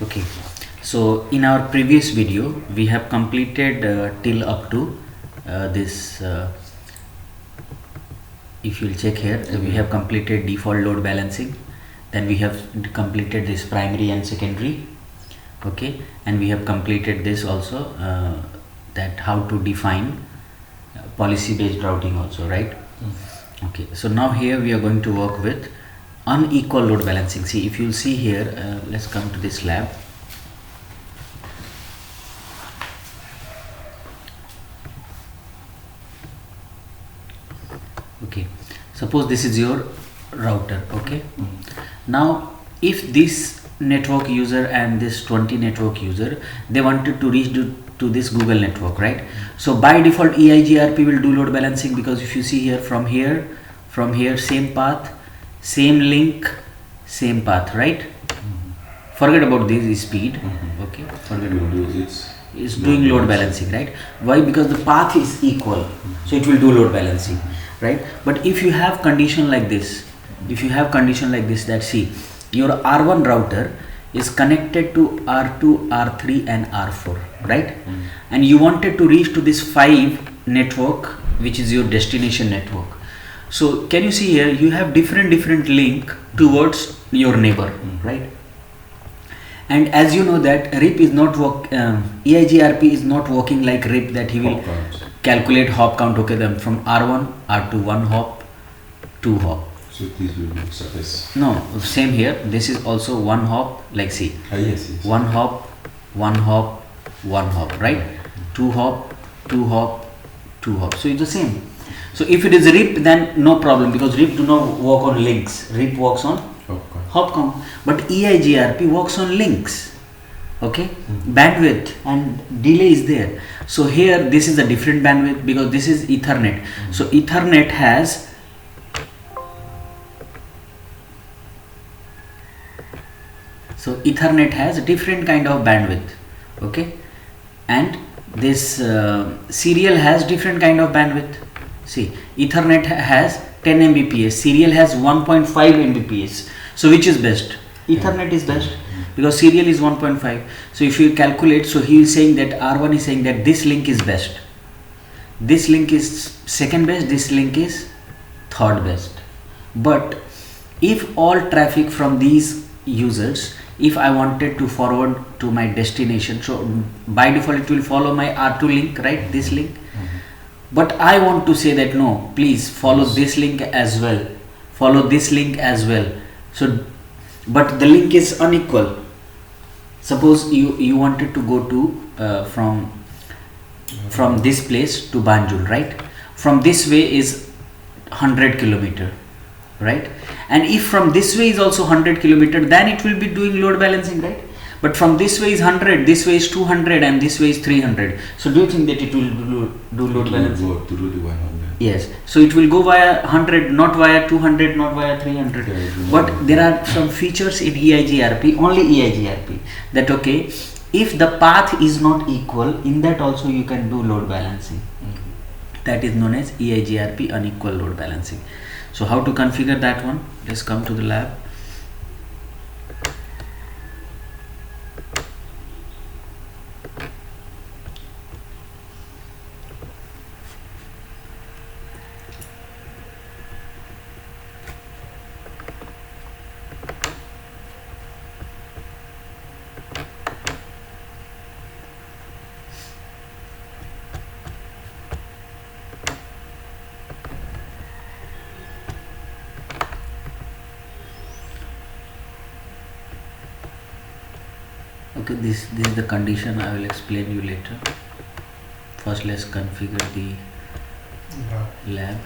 Okay, so in our previous video we have completed till up to this if you'll check here, we have completed default load balancing, then we have completed this primary and secondary. Okay, and we have completed this also, that how to define policy based routing also, right? Okay, so now here we are going to work with unequal load balancing. See, if you see here, let's come to this lab. Okay, suppose this is your router. Okay, now if this network user and this 20 network user, they wanted to reach to this Google network, right? So by default EIGRP will do load balancing, because if you see here, from here same path, same link, same path, right? Forget about this speed. Okay, forget about this. It's doing load balancing, right? Why? Because the path is equal, so it will do load balancing, right? But if you have condition like this, that see, your R1 router is connected to R2, R3 and R4, right? And you wanted to reach to this 5 network, which is your destination network. So can you see here, you have different link towards your neighbor, right? And as you know that RIP is not EIGRP is not working like RIP, that he will calculate hop count. Okay, then from R1, R2, 1 hop, 2 hop. So these will be surface. No, same here. This is also 1 hop, like see. Yes. 1 hop, 1 hop, 1 hop, right? 2 hop, 2 hop, 2 hop. So it's the same. So if it is RIP, then no problem, because RIP do not work on links. RIP works on hop count. But EIGRP works on links. Okay, bandwidth and delay is there. So here this is a different bandwidth, because this is Ethernet. So Ethernet has a different kind of bandwidth. Okay, and this serial has different kind of bandwidth. See, Ethernet has 10 Mbps, serial has 1.5 Mbps. So which is best? Ethernet is best, because serial is 1.5. So if you calculate, so he is saying that R1 is saying that this link is best, this link is second best, this link is third best. But if all traffic from these users, if I wanted to forward to my destination, so by default it will follow my R2 link, right? This link. But I want to say that no, please follow this link as well, follow this link as well. So, but the link is unequal. Suppose you wanted to go to from this place to Banjul, right? From this way is 100 kilometer, right? And if from this way is also 100 kilometer, then it will be doing load balancing, right? But from this way is 100, this way is 200 and this way is 300. So do you think that it will do load balancing? Go to the 100. Yes. So it will go via 100, not via 200, not via 300. Yeah, but there are some features in EIGRP, only EIGRP, that okay, if the path is not equal, in that also you can do load balancing. That is known as EIGRP, unequal load balancing. So how to configure that one? Let's come to the lab. Okay, this is the condition. I will explain you later. First let's configure the lab.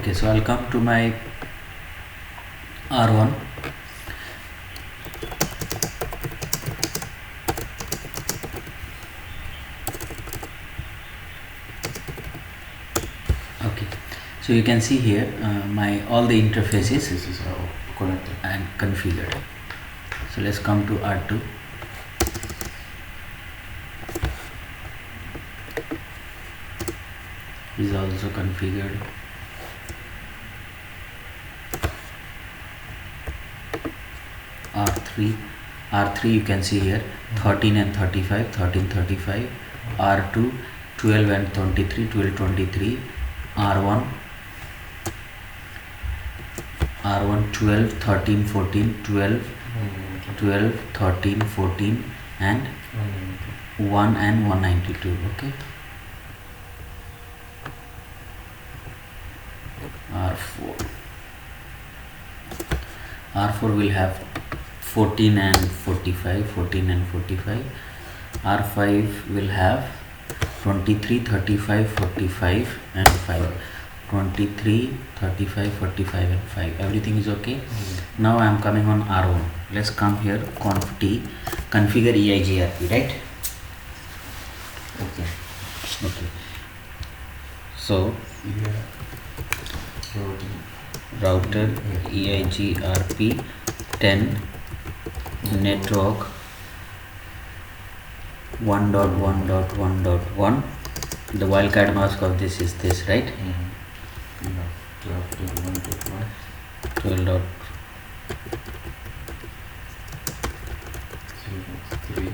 Okay, so I'll come to my R1. Okay, so you can see here my all the interfaces This is how connected. and configured. So let's come to R2. Is also configured. R3 you can see here 13 and 35, 13, 35, R2 12 and 23, 12, 23, R1 12, 13, 14, 12, 12, 13, 14 and 1 and 192. Okay, R4 will have 14 and 45, 14 and 45. R5 will have 23, 35, 45 and 5. 23, 35, 45 and 5. Everything is okay. Now I am coming on R1. Let's come here, conf t, configure EIGRP, right? Okay. Okay. So Yeah. router EIGRP 10 network 1.1.1.1. the wildcard mask of this is this, right? You have 12.1.1. 12 dot 0.3.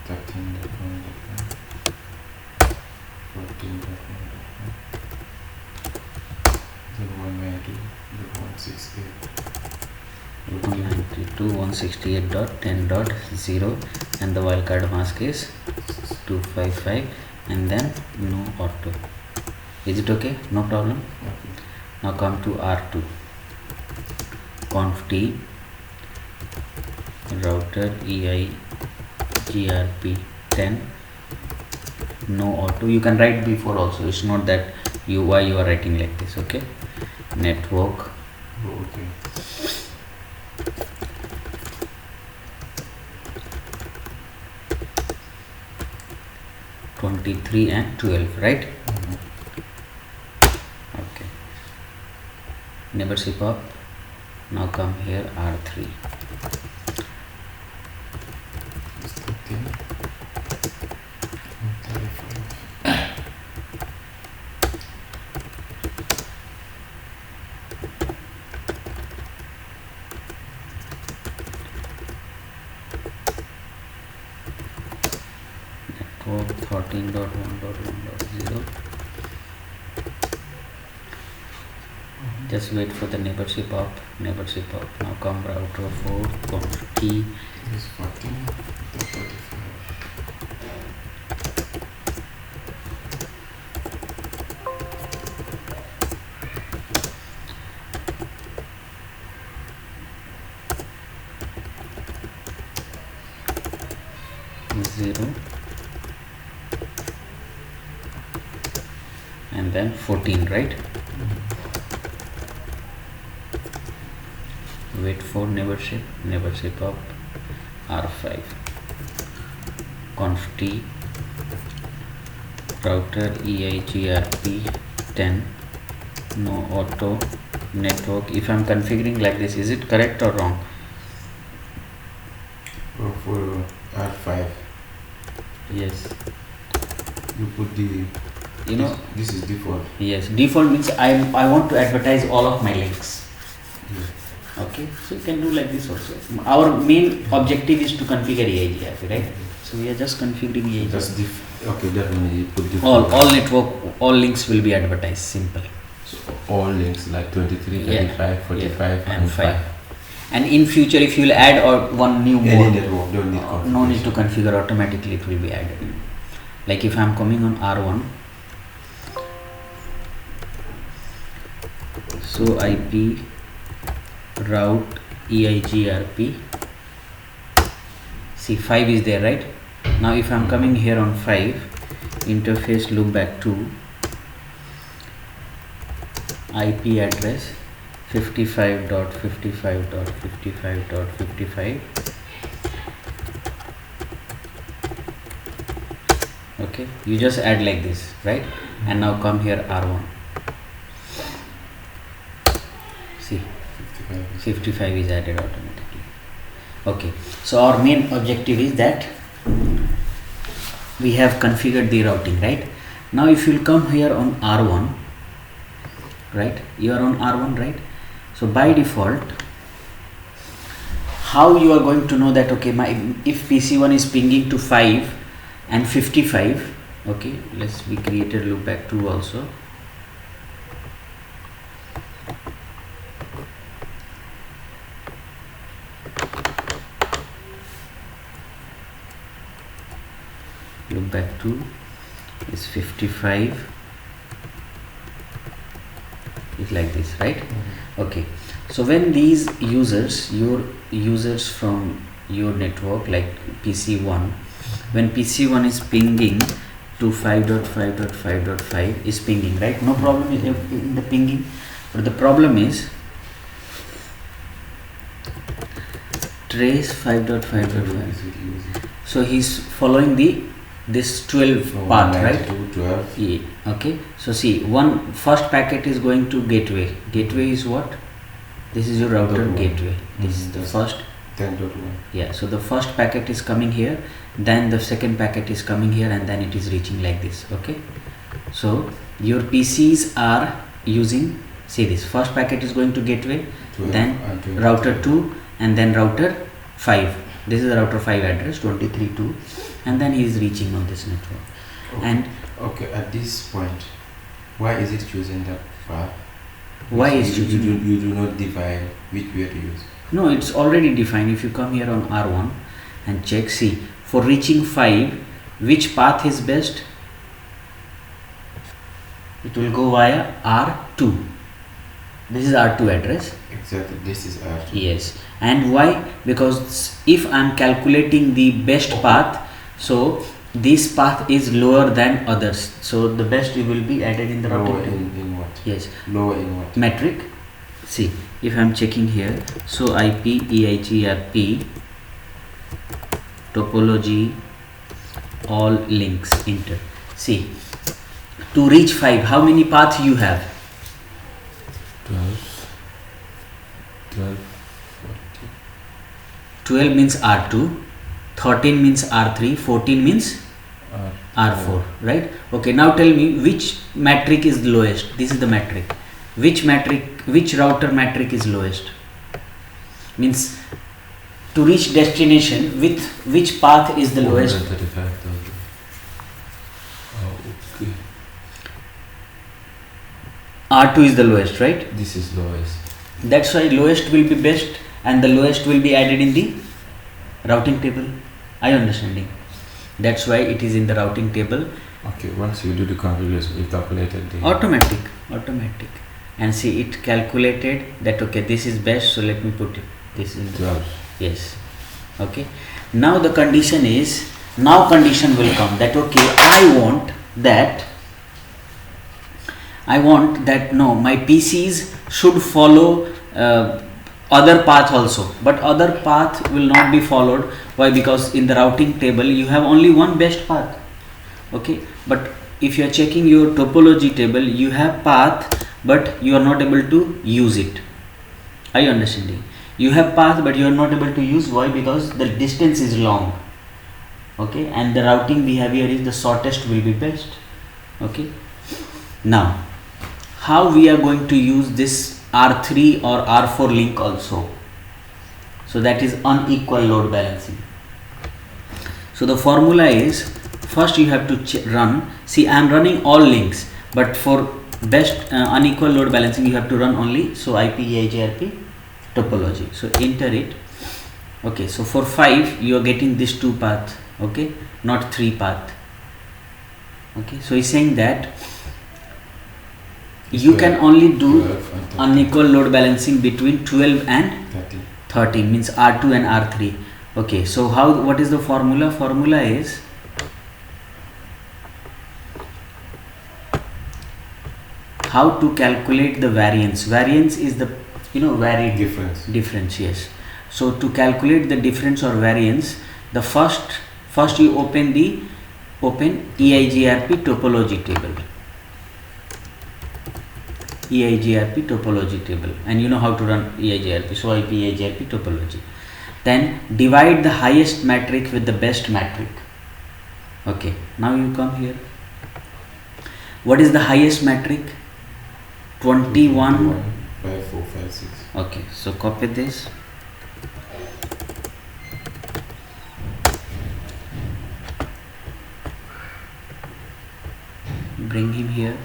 13.1.1. 14.1.1. Then 192. Then 168. 192.168.10.0 and the wildcard mask is 255 and then no auto. Is it okay? No problem. Okay. Now come to R2, conf t router EIGRP 10 no auto. You can write before also, it's not that why you are writing like this. Okay, network Oh, okay. (23) and 12, right? Okay, neighborship up. Now come here, R3 It's 13. 35. network 13.1.1.0. Just wait for the neighborship up. Now come router 4 conf t It's 14. 35. zero and then 14, right? Wait for neighborship up. R5 conf t router EIGRP 10 no auto network. If I am configuring like this, is it correct or wrong? Or for R5, Yes, you put the. you know, This is default. yes, default means I want to advertise all of my links. Yeah. Okay, so you can do like this also. Our main objective is to configure EIGRP, right? So we are just configuring EIGRP. Just okay, definitely you put default. all network, all links will be advertised. Simple. So all links like 23, 35, 45 and 5. And in future, if you will add or one new Any more, network, don't need no need to configuration. configure, automatically it will be added. Like if I am coming on R1, so IP route EIGRP, see 5 is there, right? Now if I am coming here on 5, interface loopback 2, IP address 55.55.55.55. Okay, you just add like this, right? And now come here R1. See, 55 is added automatically. Okay, so our main objective is that we have configured the routing, right? Now if you come here on R1, right, you are on R1, right? So by default, how you are going to know that, okay, if PC1 is pinging to 5 and 55, okay, we created loopback 2 also. Loopback 2 is 55 is like this, right? Okay, so when these users, your users from your network like PC1, when PC1 is pinging to 5.5.5.5 is pinging, right? No problem in the pinging, but the problem is trace 5.5.5. so he's following this 12 path, right? 12. Yeah. Okay, so see, first packet is going to gateway. Gateway is what? This is your router gateway. This is the first 10.1. Yeah, so the first packet is coming here, then the second packet is coming here, and then it is reaching like this. Okay, so your PCs are using, see, this first packet is going to gateway, then router 2, and then router 5. This is the router 5 address 23.2, and then he is reaching on this network. Okay. And okay, at this point, why is it choosing that path? Why is you do not define which way to use? No, it's already defined. If you come here on R1 and check, see, for reaching 5, which path is best? It will go via R2. This is R2 address. Exactly, this is R2. Yes. And why? Because if I am calculating the best path, so this path is lower than others. So the best will be added in the routing Lower table. in what? Yes. Lower in what? Metric. See, if I am checking here, so IP, EIGRP, topology, all links, enter. See, to reach 5, how many paths you have? 12, 12, 12 means R2, 13 means R3, 14 means R4, right? Okay, now tell me which metric is the lowest. This is the metric. Which router metric is lowest? Means to reach destination with which path is the lowest? 135,000. Oh, okay. R2 is the lowest, right? This is lowest. That's why lowest will be best and the lowest will be added in the routing table. Are you understanding? That's why it is in the routing table. Okay, once you do the configuration, you calculated the Automatic. And see, it calculated that, okay, this is best, so let me put it this in the 12. Yes. Okay. Now the condition is, condition will come that, okay, I want that no, my PCs should follow other path also, but other path will not be followed. Why? Because in the routing table you have only one best path. Okay, but if you are checking your topology table, you have path but you are not able to use it. Are you understanding? You have path but you are not able to use. Why? Because the distance is long. Okay, and the routing behavior is the shortest will be best. Okay, now how we are going to use this R3 or R4 link also? So that is unequal load balancing. So the formula is, first you have to run, see, I am running all links, but for best unequal load balancing you have to run only, so IP, EIGRP, topology. So enter it. Okay, so for 5 you are getting this 2 path, okay, not 3 path. Okay, so he's saying that you can only do unequal load balancing between 12 and 13, means R2 and R3. Okay, so what is the formula? Formula is how to calculate the variance. Variance is the varied Difference. Yes. So to calculate the difference or variance, the first you open EIGRP topology table. EIGRP topology table, and you know how to run EIGRP. So IP EIGRP topology. Then divide the highest matrix with the best matrix. Okay. Now you come here. What is the highest matrix? 21. 5, 4, 5, 6. Okay. So copy this. Bring him here.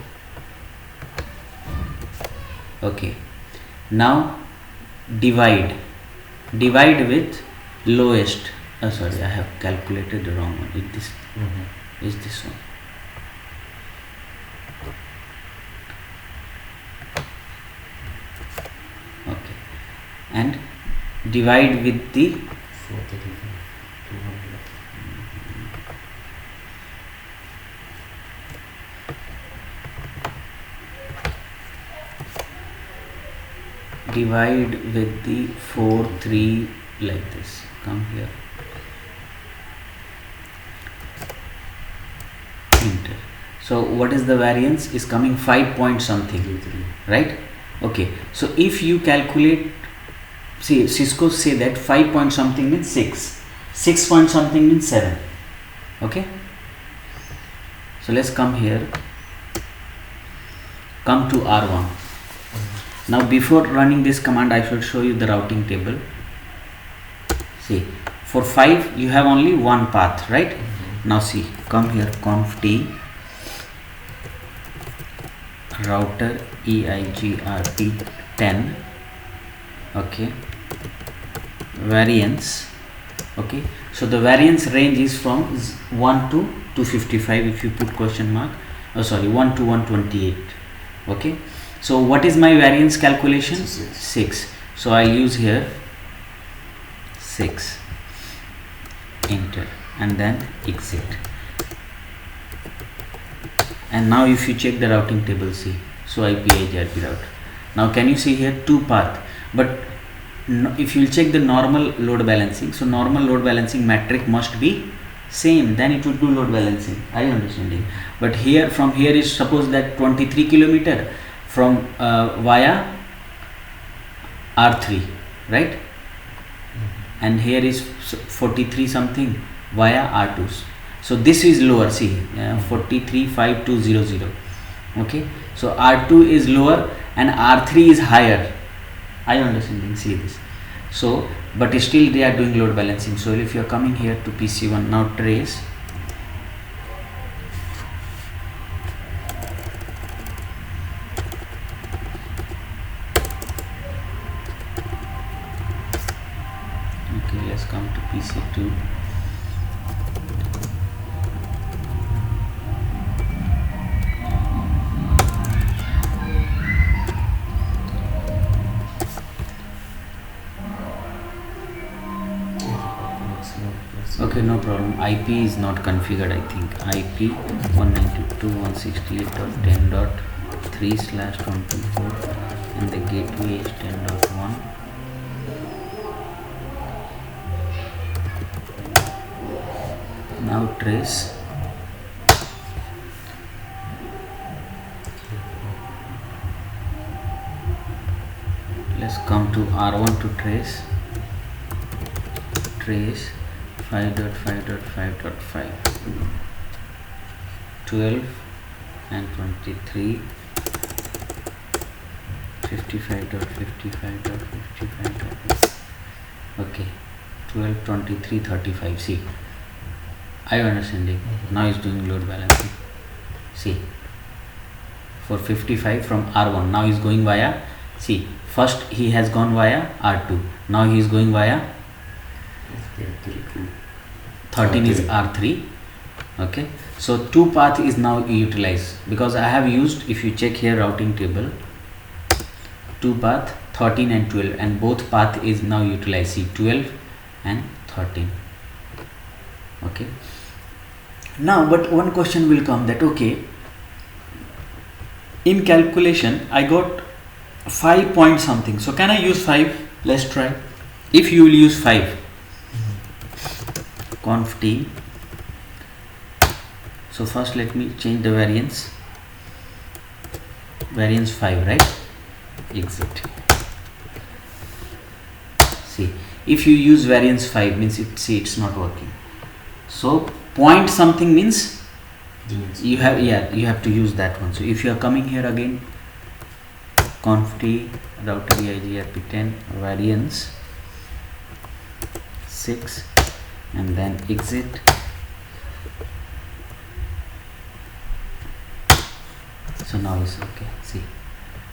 Okay, now divide with lowest. Sorry, I have calculated the wrong one. Is this one. Okay, and divide with the 435, 200. divide with the 4 3 like this. Come here, enter. So what is the variance? Is coming 5 point something, 2, 3. right? Okay, so if you calculate, see, Cisco say that 5 point something means 6 point something means 7. Okay, so let's come here, come to R1. Now before running this command, I should show you the routing table. See, for 5 you have only one path, right? Now see, come here, conf t router EIGRP 10. Okay, variance. Okay, so the variance range is from 1 to 255 if you put question mark. Oh sorry, 1 to 128. Okay, so what is my variance calculation? 6. So I'll use here 6, enter, and then exit. And now if you check the routing table, see, so IP EIGRP route. Now can you see here 2 path, but if you check the normal load balancing, so normal load balancing metric must be same, then it would do load balancing. Are you understanding? But here, from here is suppose that 23 kilometer from via R3, right? And here is 43 something via R2. So this is lower, see, 435200. Okay, so R2 is lower and R3 is higher. Are you understanding? See this. So, but still they are doing load balancing. So if you are coming here to PC1, now trace. Okay, let's come to PC2. Okay, no problem. IP is not configured, I think. IP 192.168.10.3/24 and the gateway is 10.1. Now trace. Let's come to R1 to trace. Trace 5.5.5.5, 12 and 23, 55.55.55. Okay, 12, 23, 35. See, are you understanding? Now he's doing load balancing. See, for 55 from R1, now he's going via, see, first he has gone via R2, now he is going via 13 is R3. Okay, so 2 path is now utilized because I have used, if you check here routing table, 2 path 13 and 12, and both path is now utilized. See, 12 and 13. Okay, now but one question will come that okay, in calculation I got 5 point something. So can I use 5? Let's try. If you will use 5, conf t. So first let me change the variance. Variance 5, right? Exit. See, if you use variance 5 means it's not working. So point something means you have to use that one. So if you are coming here again, conf t router eigrp10 variance 6 and then exit. So now it's okay. See,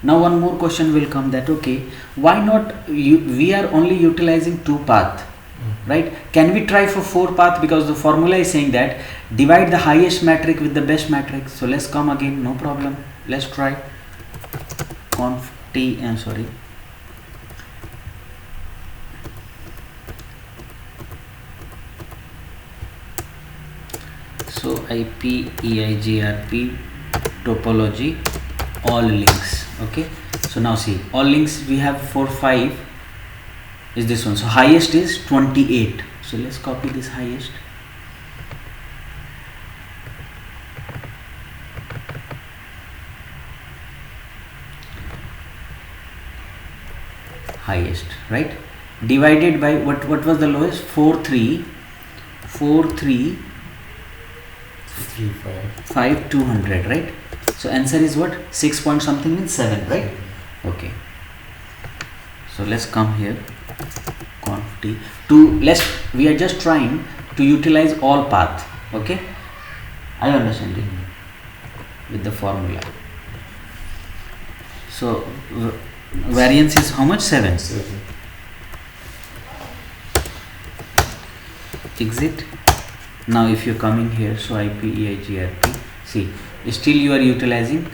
now one more question will come that okay, why not we are only utilizing 2 path, right? Can we try for 4 path, because the formula is saying that divide the highest matrix with the best matrix. So let's come again, no problem, let's try. Conf t, I'm sorry, so IP EIGRP topology all links. Okay, so now see, all links we have 4 5 is this one. So highest is 28. So let's copy this highest. Highest, right? Divided by what was the lowest? 4 3 5 200, right? So answer is what? 6 point something means 7, right? Okay, so let's come here, conf t to we are just trying to utilize all path. Okay, I understand it with the formula. So variance is how much? 7. Exit. Now if you're coming here, so IP EIGRP, see, still you are utilizing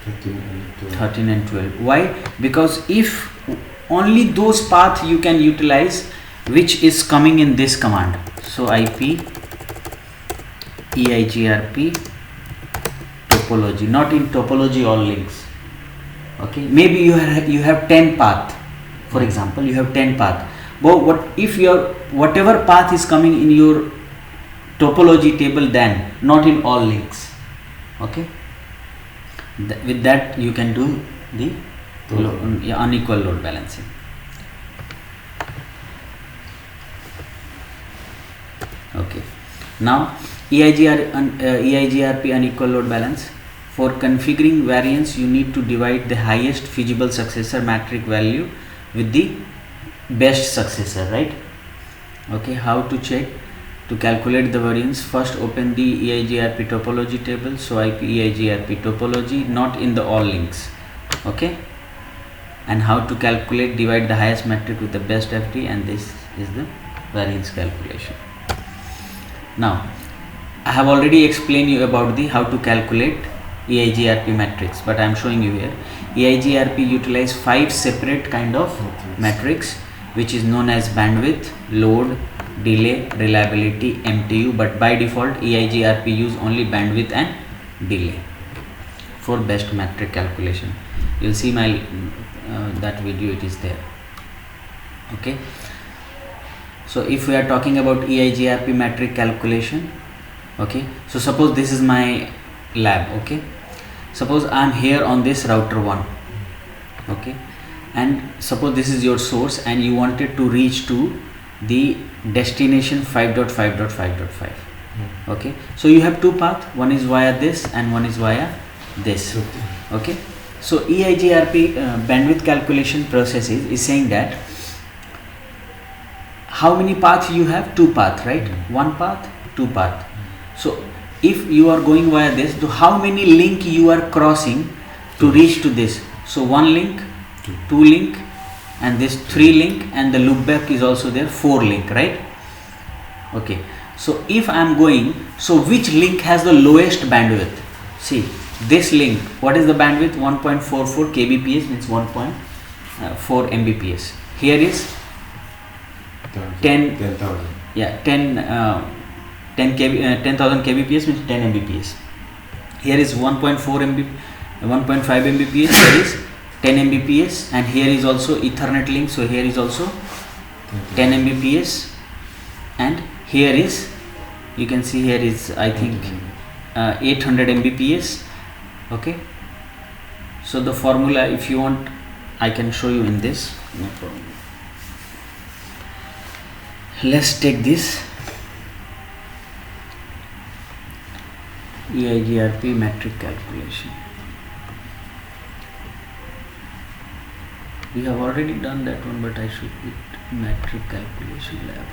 13 and 12. Why? Because if only those path you can utilize which is coming in this command. So IP EIGRP topology, not in topology all links. Okay, maybe you have 10 path, for example, you have 10 path, but what if your whatever path is coming in your topology table, then not in all links. Okay, with that you can do the unequal load balancing. Okay, now EIGRP unequal load balance. For configuring variance, you need to divide the highest feasible successor matrix value with the best successor, right? Okay, how to check? To calculate the variance, first open the EIGRP topology table. So IP EIGRP topology, not in the all links. Okay, and how to calculate? Divide the highest matrix with the best FD, and this is the variance calculation. Now I have already explained you about the how to calculate EIGRP matrix, but I am showing you here. EIGRP utilize 5 separate kind of matrix, which is known as bandwidth, load, delay, reliability, MTU, but by default EIGRP use only bandwidth and delay for best matrix calculation. You'll see my that video, it is there. Okay, so if we are talking about EIGRP matrix calculation, okay, so suppose this is my lab. Okay, suppose I am here on this router 1. Okay, and suppose this is your source and you wanted to reach to the destination 5.5.5.5. Okay, so you have 2 paths, one is via this and one is via this. Okay, so EIGRP bandwidth calculation process is saying that how many paths you have? 2 paths, right? 1 path, 2 path. So if you are going via this, so how many link you are crossing to reach to this? So 1 link, 2 link, and this 3 link, and the loopback is also there, 4 link, right? Okay, so if I am going, so which link has the lowest bandwidth? See, this link, what is the bandwidth? 1.44 kbps means 1.4 mbps. Here is 10,000. Yeah, 10,000 kbps means 10 mbps. Here is 1.4 1.5 Mbps, here is 10 Mbps, and here is also Ethernet link, so here is also 10 Mbps, and here is, you can see here is, I think 800 Mbps. Okay, so the formula, if you want, I can show you in this, no problem. Let's take this EIGRP metric calculation. We have already done that one, but I should put metric calculation lab.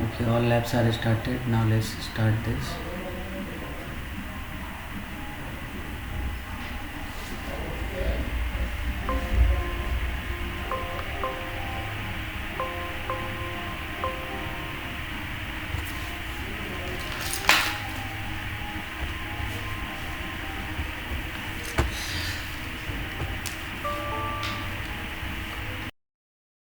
Okay, all labs are started. Now let's start this.